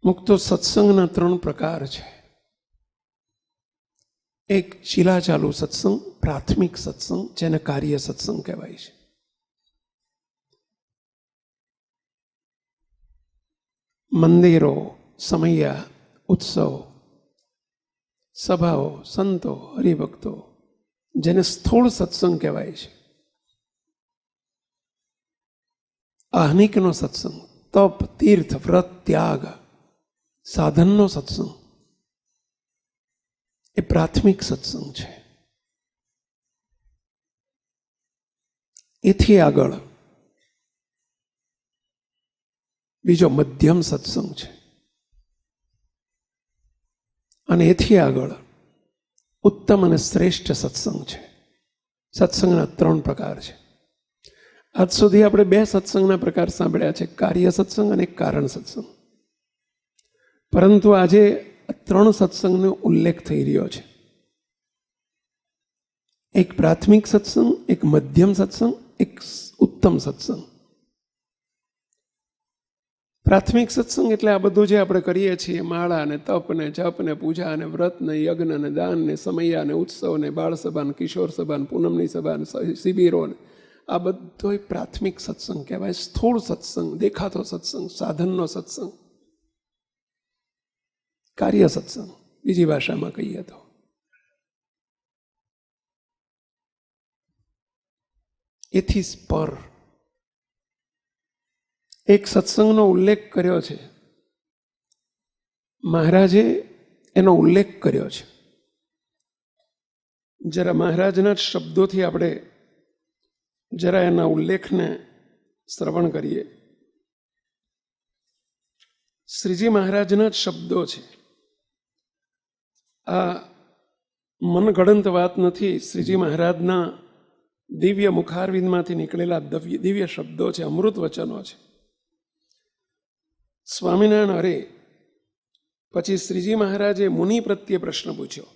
મુક્તો સત્સંગના 3 પ્રકાર છે. એક ચીલાચાલુ સત્સંગ, પ્રાથમિક સત્સંગ, જેને કાર્ય સત્સંગ કહેવાય છે. મંદિરો, સમૈયા, ઉત્સવ, સભાઓ, સંતો, હરિભક્તો, જેને સ્થૂળ સત્સંગ કહેવાય છે. આહ્નિકનો સત્સંગ, તપ, તીર્થ, વ્રત, ત્યાગ, સાધનનો સત્સંગ, એ પ્રાથમિક સત્સંગ છે. એથી આગળ બીજો મધ્યમ સત્સંગ છે, અને એથી આગળ ઉત્તમ અને શ્રેષ્ઠ સત્સંગ છે. સત્સંગના 3 પ્રકાર છે. આજ સુધી આપણે 2 સત્સંગના પ્રકાર સાંભળ્યા છે, કાર્ય સત્સંગ અને કારણ સત્સંગ. પરંતુ આજે 3 સત્સંગનો ઉલ્લેખ થઈ રહ્યો છે. એક પ્રાથમિક સત્સંગ, એક મધ્યમ સત્સંગ, એક ઉત્તમ સત્સંગ. પ્રાથમિક સત્સંગ એટલે આ બધું જે આપણે કરીએ છીએ, માળા ને તપ ને જપ ને પૂજા ને વ્રત ને યજ્ઞ ને દાન ને સમૈયા ને ઉત્સવ ને બાળ સભા ને કિશોર સભા ને પૂનમની સભા ને શિબિરો ને, આ બધો પ્રાથમિક સત્સંગ કહેવાય. સ્થૂળ સત્સંગ, દેખાતો સત્સંગ, સાધનનો સત્સંગ, કાર્ય સત્સંગ બીજી ભાષામાં કહીએ તો. એથી પર એક સત્સંગનો ઉલ્લેખ કર્યો છે, મહારાજે એનો ઉલ્લેખ કર્યો છે. જરા મહારાજના જ શબ્દોથી આપણે જરા એના ઉલ્લેખને શ્રવણ કરીએ. શ્રીજી મહારાજના જ શબ્દો છે. આ મનગળંત વાત નથી. શ્રીજી મહારાજના દિવ્ય મુખારવિંદમાંથી નીકળેલા દિવ્ય શબ્દો છે, અમૃત વચનો છે. સ્વામિનારાયણ હરે પછી શ્રીજી મહારાજે મુનિ પ્રત્યે પ્રશ્ન પૂછ્યો.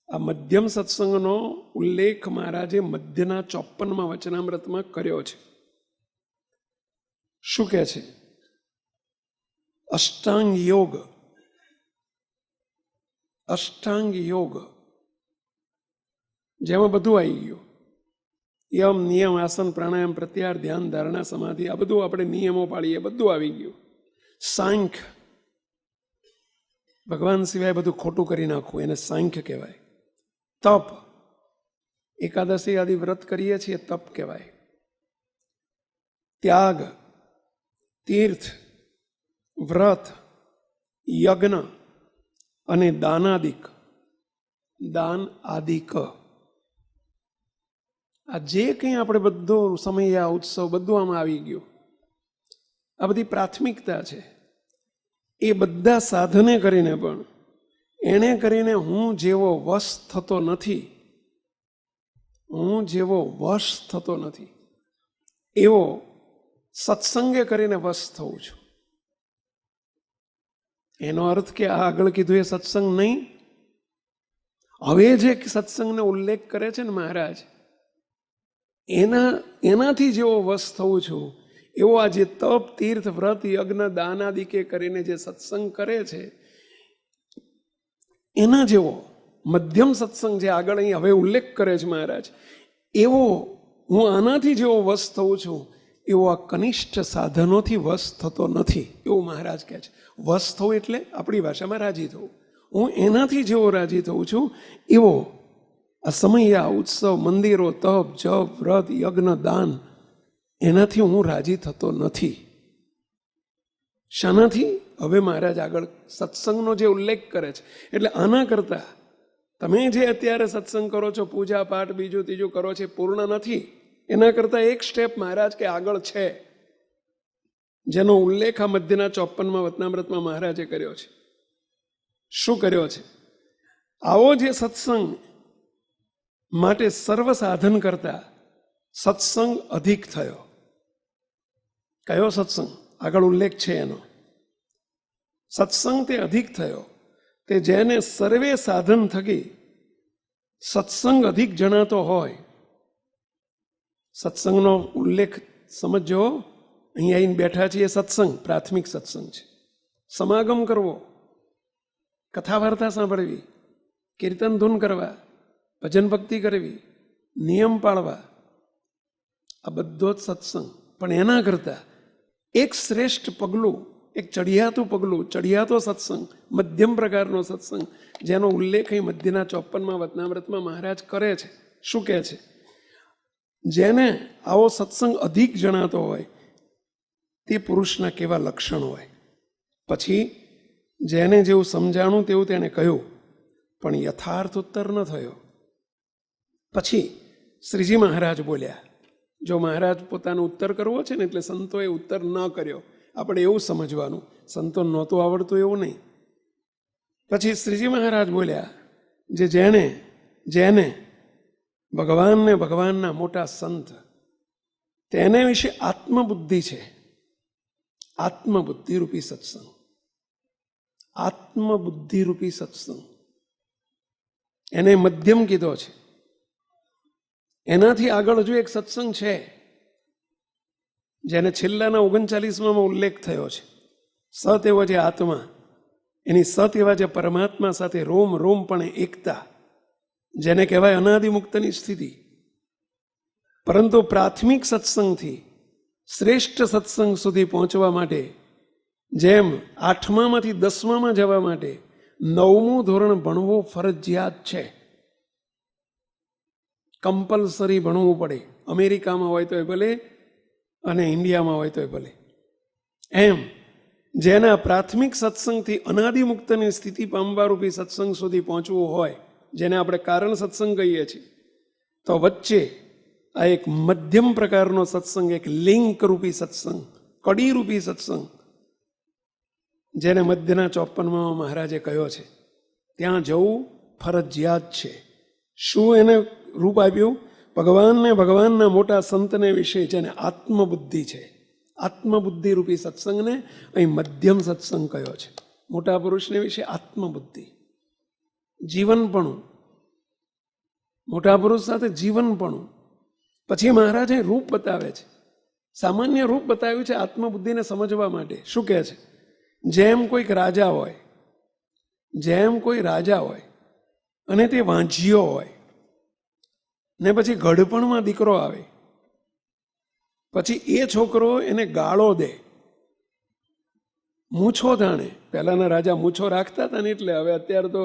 આ મધ્યમ સત્સંગનો ઉલ્લેખ મહારાજે મધ્યના 54માં વચનામૃતમાં કર્યો છે. શું કહે છે? અષ્ટાંગ યોગ, અષ્ટાંગ યોગ, જેમાં બધું આવી ગયું. યમ, નિયમ, આસન, પ્રાણાયામ, પ્રત્યાહાર, ધ્યાન, ધારણા, સમાધિ, આ બધું આપણે નિયમો પાડીએ, બધું આવી ગયું. સાંખ્ય, ભગવાન સિવાય બધું ખોટું કરી નાખવું, એને સાંખ્ય કહેવાય. તપ, એકાદશી આદિ વ્રત કરીએ છીએ, તપ કહેવાય. ત્યાગ, તીર્થ, વ્રત, યજ્ઞ અને દાનાદિક, દાન આદિક, આ જે કંઈ આપણે બધું સમય ઉત્સવ બધું આમાં આવી ગયું. આ બધી પ્રાથમિકતા છે. એ બધા સાધને કરીને પણ એણે કરીને હું જેવો વશ થતો નથી, હું જેવો વશ થતો નથી, એવો સત્સંગે કરીને વશ થઉં છું. એનો અર્થ કે આ આગળ કીધું એ સત્સંગ નહીં. હવે જે સત્સંગનો ઉલ્લેખ કરે છે ને મહારાજ, એનાથી જેવો વશ થવું છું, એવો આ જે તપ, તીર્થ, વ્રત, યજ્ઞ, દાન આદિકે કરીને જે સત્સંગ કરે છે, એના જેવો મધ્યમ સત્સંગ જે આગળ અહીં હવે ઉલ્લેખ કરે છે મહારાજ, એવો હું આનાથી જેવો વશ થઉં છું, એવો આ કનિષ્ઠ સાધનોથી વશ થતો નથી, એવું મહારાજ કહે છે. વશ થવું એટલે આપણી ભાષામાં રાજી થવું. હું એનાથી જેવો રાજી થઉં છું, એવો આ સમય, ઉત્સવ, મંદિરો, તપ, જપ, વ્રત, યજ્ઞ, દાન, એનાથી હું રાજી થતો નથી. શાનાથી? હવે મહારાજ આગળ સત્સંગનો જે ઉલ્લેખ કરે છે, એટલે આના કરતા તમે જે અત્યારે સત્સંગ કરો છો, પૂજા પાઠ બીજું ત્રીજું કરો છો, પૂર્ણ નથી. એના કરતા એક સ્ટેપ મહારાજ કે આગળ છે, જેનો ઉલ્લેખ આ મધ્યના 54માં વચનામૃતમાં મહારાજે કર્યો છે. શું કર્યો છે? આવો જે સત્સંગ માટે સર્વ સાધન કરતા સત્સંગ અધિક થયો. કયો સત્સંગ? આગળ ઉલ્લેખ છે એનો. સત્સંગ તે અધિક થયો, તે જેને સર્વે સાધન થકી સત્સંગ અધિક જણાતો હોય. સત્સંગનો ઉલ્લેખ સમજો. અહીં આવીને બેઠા છીએ, સત્સંગ પ્રાથમિક સત્સંગ છે. સમાગમ કરવો, કથા વાર્તા સાંભળવી, કીર્તન ધૂન કરવા, ભજન ભક્તિ કરવી, નિયમ પાળવા, આ બધો જ સત્સંગ. પણ એના કરતાં એક શ્રેષ્ઠ પગલું, એક ચડિયાતું પગલું, ચડિયાતો સત્સંગ, મધ્યમ પ્રકારનો સત્સંગ, જેનો ઉલ્લેખ અહીં મધ્યના 54માં વચનામૃતમાં મહારાજ કરે છે. શું કહે છે? જેને આવો સત્સંગ અધિક જણાતો હોય તે પુરુષના કેવા લક્ષણ હોય. પછી જેને જેવું સમજાણું તેવું તેણે કહ્યું, પણ યથાર્થ ઉત્તર ન થયો. પછી શ્રીજી મહારાજ બોલ્યા. જો મહારાજ પોતાનો ઉત્તર કરવો છે ને, એટલે સંતોએ ઉત્તર ન કર્યો, આપણે એવું સમજવાનું, સંતો નહોતું આવડતું એવું નહીં. પછી શ્રીજી મહારાજ બોલ્યા, જેને ભગવાનને ભગવાનના મોટા સંત તેને વિશે આત્મબુદ્ધિ છે, આત્મબુદ્ધિરૂપી સત્સંગ, આત્મબુદ્ધિરૂપી સત્સંગ એને મધ્યમ કીધો છે. એનાથી આગળ હજુ એક સત્સંગ છે જેને છેલ્લાના 39માં ઉલ્લેખ થયો છે. સત એવો જે આત્મા, એની સત એવા જે પરમાત્મા સાથે રોમ રોમ પણ એકતા, જેને કહેવાય અનાદિમુક્તની સ્થિતિ. પરંતુ પ્રાથમિક સત્સંગથી શ્રેષ્ઠ સત્સંગ સુધી પહોંચવા માટે, જેમ 8માંથી 10માં જવા માટે 9મું ધોરણ ભણવું ફરજિયાત છે, કમ્પલસરી ભણવું પડે. અમેરિકામાં હોય તોય ભલે અને ઇન્ડિયામાં હોય તોય ભલે. એમ જેના પ્રાથમિક સત્સંગથી અનાદિમુક્તની સ્થિતિ પામવારૂપી સત્સંગ સુધી પહોંચવું હોય, જેને આપણે કારણ સત્સંગ કહીએ છીએ, તો વચ્ચે આ એક મધ્યમ પ્રકારનો સત્સંગ, એક લિંક રૂપી સત્સંગ, કડીરૂપી સત્સંગ, જેને મધ્યના 54માં મહારાજે કહ્યો છે, ત્યાં જવું ફરજિયાત છે. શું એને રૂપ આપ્યું? ભગવાનને ભગવાનના મોટા સંતને વિશે જેને આત્મબુદ્ધિ છે, આત્મબુદ્ધિ રૂપી સત્સંગને અહીં મધ્યમ સત્સંગ કયો છે. મોટા પુરુષને વિશે આત્મબુદ્ધિ, જીવનપણું, મોટા પુરુષ સાથે જીવનપણું. પછી મહારાજે રૂપ બતાવે છે, સામાન્ય રૂપ બતાવ્યું છે આત્મબુદ્ધિને સમજવા માટે. શું કહે છે? જેમ કોઈ રાજા હોય અને તે વાંઝિયો હોય ને પછી ઘડપણમાં દીકરો આવે, પછી એ છોકરો એને ગાળો દે, મૂછો તાણે. પહેલાના રાજા મૂછો રાખતા હતા ને, એટલે હવે અત્યારે તો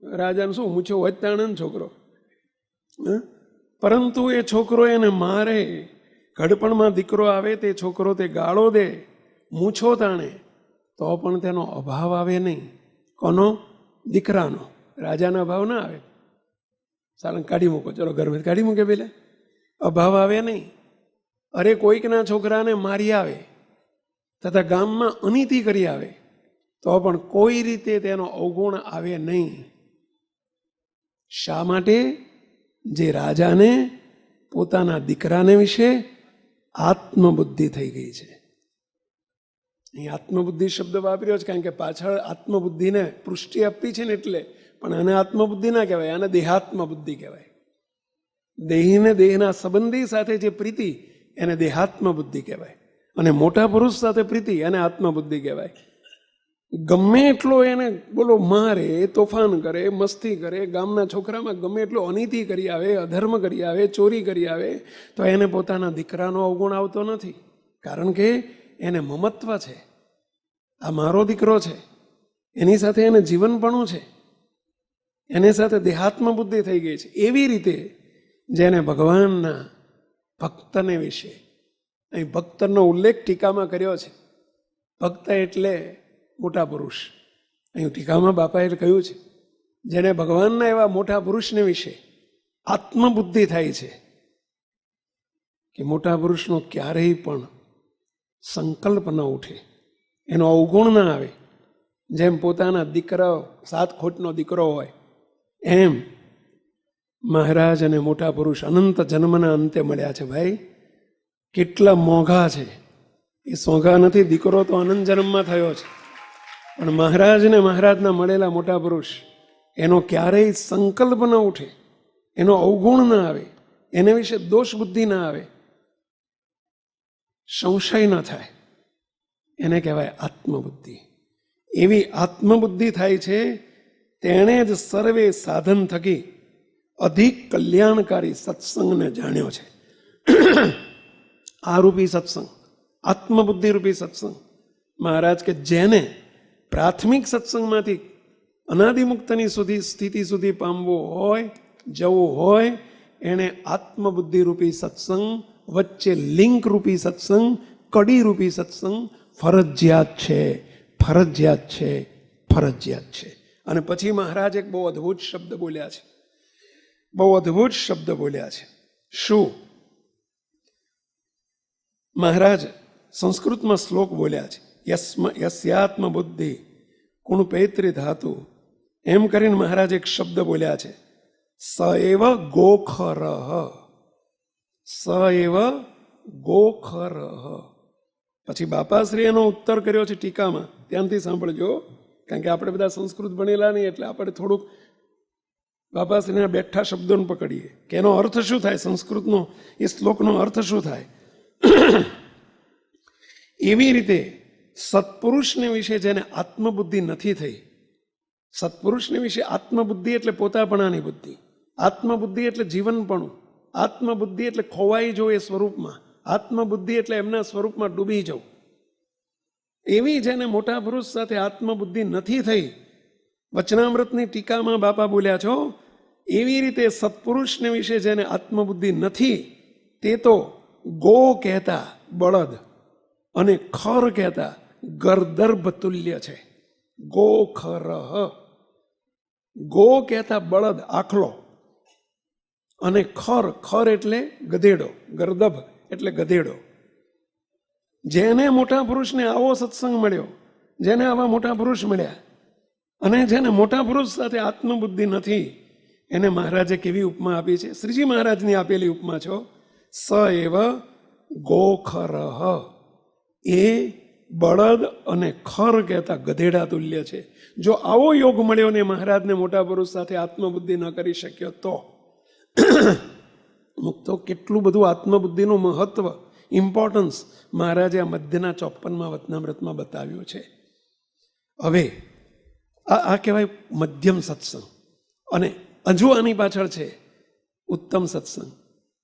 રાજાને શું મૂછો હોય જ તાણે ને છોકરો. પરંતુ એ છોકરો એને મારે, ઘડપણમાં દીકરો આવે તે છોકરો તે ગાળો દે, મૂછો તાણે, તો પણ તેનો અભાવ આવે નહીં. કોનો? દીકરાનો. રાજાનો અભાવ ના આવે. સાલંગ કાઢી મૂકો, ચલો ઘરમાં કાઢી મૂકે, પેલા અભાવ આવે નહીં. અરે કોઈકના છોકરાને મારી આવે તથા ગામમાં અનીતિ કરી આવે તો પણ કોઈ રીતે તેનો અવગુણ આવે નહીં. શા માટે? જે રાજાને પોતાના દીકરાને વિશે આત્મબુદ્ધિ થઈ ગઈ છે. અહીં આત્મબુદ્ધિ શબ્દ વાપર્યો છે કારણ કે પાછળ આત્મબુદ્ધિને પુષ્ટિ આપી છે ને, એટલે. પણ આને આત્મબુદ્ધિ ના કહેવાય, આને દેહાત્મ બુદ્ધિ કહેવાય. દેહીને દેહના સંબંધી સાથે જે પ્રીતિ એને દેહાત્મ બુદ્ધિ કહેવાય, અને મોટા પુરુષ સાથે પ્રીતિ એને આત્મબુદ્ધિ કહેવાય. ગમે એટલો એને બોલો મારે, તોફાન કરે, મસ્તી કરે, ગામના છોકરામાં ગમે એટલો અનીતિ કરી આવે, અધર્મ કરી આવે, ચોરી કરી આવે, તો એને પોતાના દીકરાનો અવગુણ આવતો નથી. કારણ કે એને મમત્વ છે, આ મારો દીકરો છે, એની સાથે એને જીવનપણું છે, એની સાથે દેહાત્મ બુદ્ધિ થઈ ગઈ છે. એવી રીતે જેને ભગવાનના ભક્તને વિશે, અહીં ભક્તનો ઉલ્લેખ ટીકામાં કર્યો છે. ભક્ત એટલે મોટા પુરુષ. અહીં ટીકામાં બાપાએ કહ્યું છે, જેને ભગવાનના એવા મોટા પુરુષને વિશે આત્મબુદ્ધિ થાય છે કે મોટા પુરુષનો ક્યારેય પણ સંકલ્પ ન ઉઠે, એનો અવગુણ ના આવે. જેમ પોતાના દીકરા 7 ખોટનો દીકરો હોય, એમ મહારાજ અને મોટા પુરુષ અનંત જન્મના અંતે મળ્યા છે. ભાઈ કેટલા મોંઘા છે એ સોંઘા નથી. દીકરો તો અનંત જન્મમાં થયો છે, પણ મહારાજને મહારાજના મળેલા મોટા પુરુષ, એનો ક્યારેય સંકલ્પ ન ઉઠે, એનો અવગુણ ના આવે, એને વિશે દોષ બુદ્ધિ ના આવે, સંશય ન થાય. એને કહેવાય આત્મબુદ્ધિ. એવી આત્મબુદ્ધિ થાય છે તેણે જ સર્વે સાધન થકી અધિક કલ્યાણકારી સત્સંગને જાણ્યો છે. આ રૂપી સત્સંગ, આત્મબુદ્ધિ રૂપી સત્સંગ. મહારાજ કે જેને પ્રાથમિક સત્સંગમાંથી અનાદિમુક્તની સ્થિતિ સુધી પામવું હોય, જવું હોય, એણે આત્મબુદ્ધિ રૂપી સત્સંગ વચ્ચે લિંક રૂપી સત્સંગ, કડી રૂપી સત્સંગ ફરજિયાત છે, ફરજિયાત છે, ફરજિયાત છે. અને પછી મહારાજ એક બહુ અદ્ભુત શબ્દ બોલ્યા છે, બહુ અદ્ભુત શબ્દ બોલ્યા છે. શું? મહારાજ સંસ્કૃતમાં શ્લોક બોલ્યા છે, યસ્યાત્મ બુદ્ધિ કુણપૈત્રી ધાતુ, એમ કરીને મહારાજ એક શબ્દ બોલ્યા છે, સ એવ ગોખરઃ, સ એવ ગોખરઃ. પછી બાપાશ્રી એનો ઉત્તર કર્યો છે ટીકામાં, ત્યાંથી સાંભળજો, કારણ કે આપણે બધા સંસ્કૃત ભણેલા નહીં એટલે આપણે થોડુંક બાપાશ્રીના બેઠા શબ્દોને પકડીએ કે એનો અર્થ શું થાય, સંસ્કૃતનો એ શ્લોકનો અર્થ શું થાય. એવી રીતે સત્પુરુષને વિશે જેને આત્મબુદ્ધિ નથી થઈ, સત્પુરુષને વિશે આત્મબુદ્ધિ એટલે પોતાપણાની બુદ્ધિ, આત્મબુદ્ધિ એટલે જીવનપણું, આત્મબુદ્ધિ એટલે ખોવાઈ જવું એ સ્વરૂપમાં, આત્મબુદ્ધિ એટલે એમના સ્વરૂપમાં ડૂબી જવું. એવી જેને મોટા પુરુષ સાથે આત્મબુદ્ધિ નથી થઈ, વચનામૃતની ટીકામાં બાપા બોલ્યા છો, એવી રીતે સત્પુરુષને વિશે જેને આત્મબુદ્ધિ નથી, તે તો ગો કહેતા બળદ અને ખર કહેતા ગર્દર્ભ તુલ્ય છે. ગો ખરઃ, ગો કહેતા બળદ આખલો, અને ખર, ખર એટલે ગધેડો, ગર્દભ એટલે ગધેડો. જેને મોટા પુરુષને આવો સત્સંગ મળ્યો, જેને આવા મોટા પુરુષ મળ્યા, અને જેને મોટા પુરુષ સાથે આત્મબુદ્ધિ નથી, એને મહારાજે કેવી ઉપમા આપી છે? શ્રીજી મહારાજની આપેલી ઉપમા છો, સ એવ ગોખરઃ. એ બળદ અને ખર કહેતા ગધેડા તુલ્ય છે. જો આવો યોગ મળ્યો ને મહારાજને મોટા પુરુષ સાથે આત્મબુદ્ધિ ન કરી શક્યો તો મુક્તો કેટલું બધું આત્મબુદ્ધિનું મહત્વ, ઇમ્પોર્ટન્સ મહારાજે આ મધ્યના 54માં વચનામૃતમાં બતાવ્યું છે. હવે આ કહેવાય મધ્યમ સત્સંગ. અને હજુ આની પાછળ છે ઉત્તમ સત્સંગ,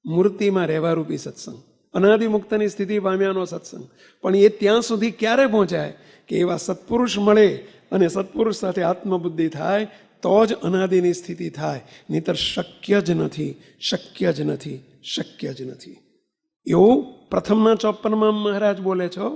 મૂર્તિમાં રહેવારૂપી સત્સંગ, અનાદિમુક્તની સ્થિતિ પામ્યાનો સત્સંગ. પણ એ ત્યાં સુધી ક્યારે પહોંચાય કે એવા સત્પુરુષ મળે અને સત્પુરુષ સાથે આત્મબુદ્ધિ થાય તો જ અનાદિની સ્થિતિ થાય, નહીંતર શક્ય જ નથી, શક્ય જ નથી, શક્ય જ નથી. એવું પ્રથમના 54માં મહારાજ બોલે છો.